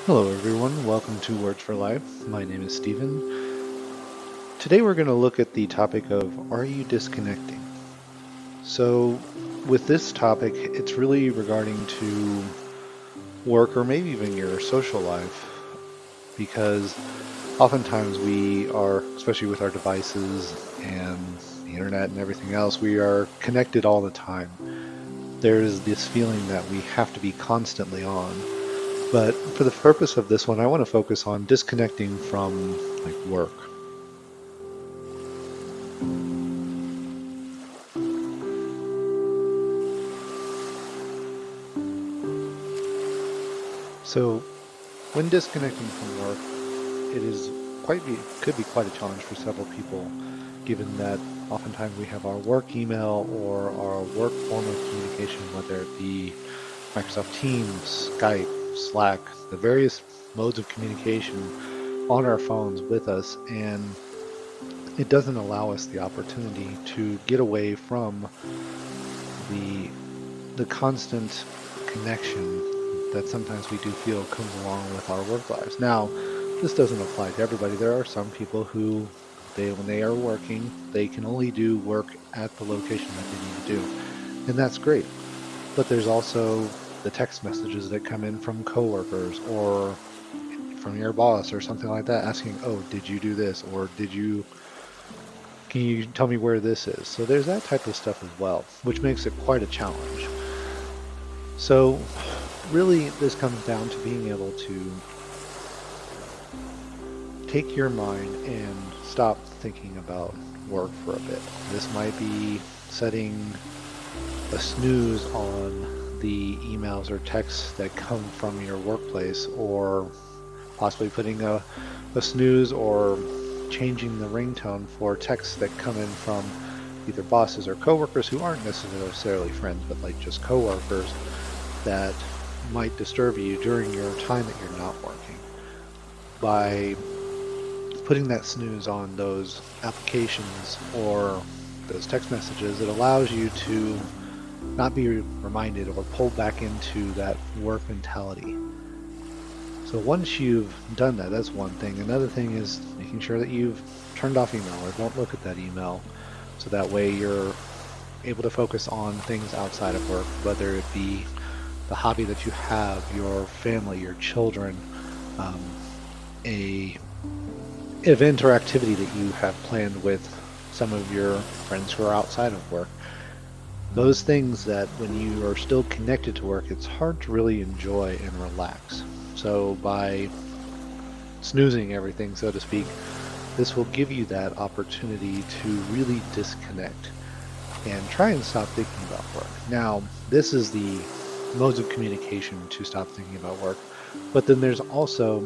Hello, everyone. Welcome to Words for Life. My name is Stephen. Today, we're going to look at the topic of Are you disconnecting? So, with this topic, it's really regarding to work or maybe even your social life, because oftentimes we are, especially with our devices and the internet and everything else, we are connected all the time. There's this feeling that we have to be constantly on. But for the purpose of this one, I want to focus on disconnecting from like work. So when disconnecting from work, it is could be quite a challenge for several people, given that oftentimes we have our work email or our work form of communication, whether it be Microsoft Teams, Skype, Slack, the various modes of communication on our phones with us, and it doesn't allow us the opportunity to get away from the the constant connection that sometimes we do feel comes along with our work lives. Now, this doesn't apply to everybody. There are some people who when they are working, they can only do work at the location that they need to do. And that's great. But there's also the text messages that come in from coworkers or from your boss or something like that asking, "Oh, did you do this?" or can you tell me where this is?" So there's that type of stuff as well, which makes it quite a challenge. So really, this comes down to being able to take your mind and stop thinking about work for a bit. This might be setting a snooze on the emails or texts that come from your workplace, or possibly putting a snooze or changing the ringtone for texts that come in from either bosses or coworkers who aren't necessarily friends, but like just coworkers that might disturb you during your time that you're not working. By putting that snooze on those applications or those text messages, it allows you to not be reminded or pulled back into that work mentality. So once you've done that, that's one thing. Another thing is making sure that you've turned off email or don't look at that email, so that way you're able to focus on things outside of work, whether it be the hobby that you have, your family, your children, um, a event or activity that you have planned with some of your friends who are outside of work. Those things that when you are still connected to work, it's hard to really enjoy and relax. So by snoozing everything, so to speak, this will give you that opportunity to really disconnect and try and stop thinking about work. Now, this is the modes of communication to stop thinking about work, but then there's also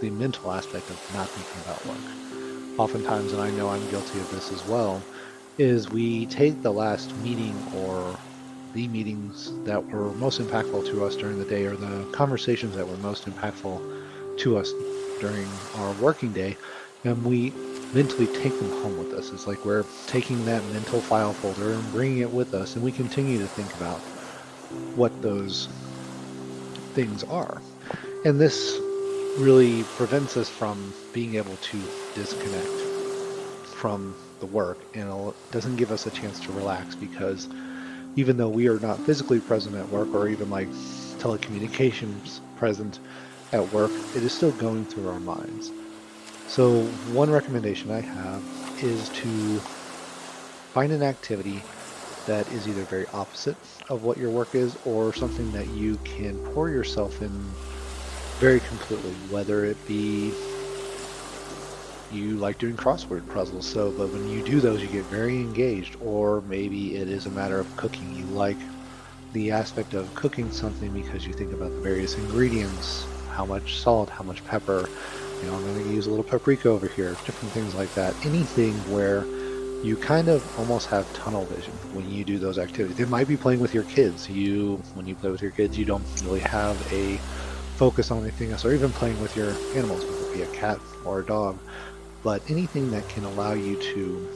the mental aspect of not thinking about work. Oftentimes, and I know I'm guilty of this as well, is we take the last meeting or the meetings that were most impactful to us during the day, or the conversations that were most impactful to us during our working day, and we mentally take them home with us. It's like we're taking that mental file folder and bringing it with us, and we continue to think about what those things are. And this really prevents us from being able to disconnect from the work, and it doesn't give us a chance to relax, because even though we are not physically present at work or even like telecommunications present at work, it is still going through our minds. So one recommendation I have is to find an activity that is either very opposite of what your work is, or something that you can pour yourself in very completely, whether it be you like doing crossword puzzles, so but when you do those you get very engaged, or maybe it is a matter of cooking. You like the aspect of cooking something because you think about the various ingredients, how much salt, how much pepper, I'm going to use a little paprika over here, different things like that. Anything where you kind of almost have tunnel vision when you do those activities. It might be playing with your kids. When you play with your kids, you don't really have a focus on anything else, or even playing with your animals, whether it be a cat or a dog. But anything that can allow you to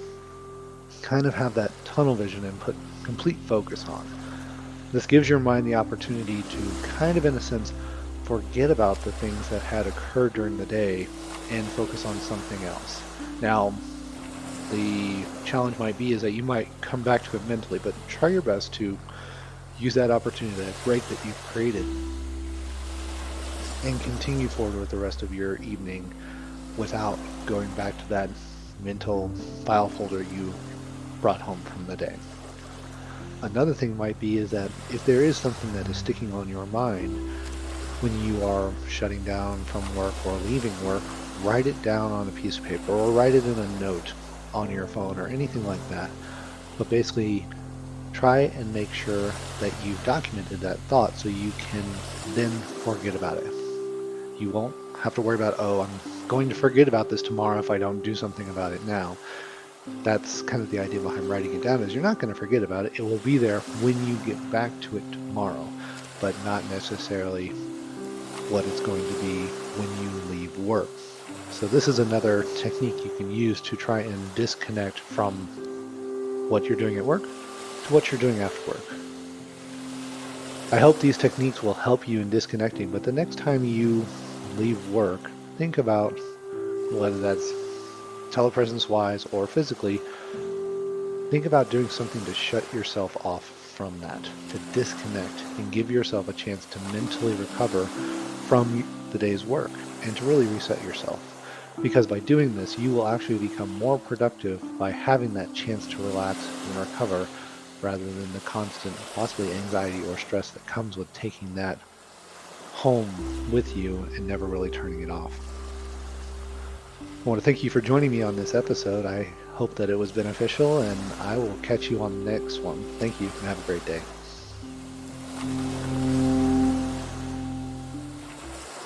kind of have that tunnel vision and put complete focus on. This gives your mind the opportunity to kind of, in a sense, forget about the things that had occurred during the day and focus on something else. Now, the challenge might be is that you might come back to it mentally, but try your best to use that opportunity, that break that you've created, and continue forward with the rest of your evening without going back to that mental file folder you brought home from the day. Another thing might be is that if there is something that is sticking on your mind when you are shutting down from work or leaving work, write it down on a piece of paper or write it in a note on your phone or anything like that. But basically, try and make sure that you've documented that thought so you can then forget about it. You won't have to worry about, oh, I'm going to forget about this tomorrow if I don't do something about it now. That's kind of the idea behind writing it down, is you're not going to forget about it. It will be there when you get back to it tomorrow, but not necessarily what it's going to be when you leave work. So this is another technique you can use to try and disconnect from what you're doing at work to what you're doing after work. I hope these techniques will help you in disconnecting, but the next time you leave work, think about whether that's telepresence-wise or physically, think about doing something to shut yourself off from that, to disconnect and give yourself a chance to mentally recover from the day's work and to really reset yourself. Because by doing this, you will actually become more productive by having that chance to relax and recover rather than the constant, possibly anxiety or stress that comes with taking that home with you and never really turning it off. I want to thank you for joining me on this episode. I hope that it was beneficial, and I will catch you on the next one. Thank you, and have a great day.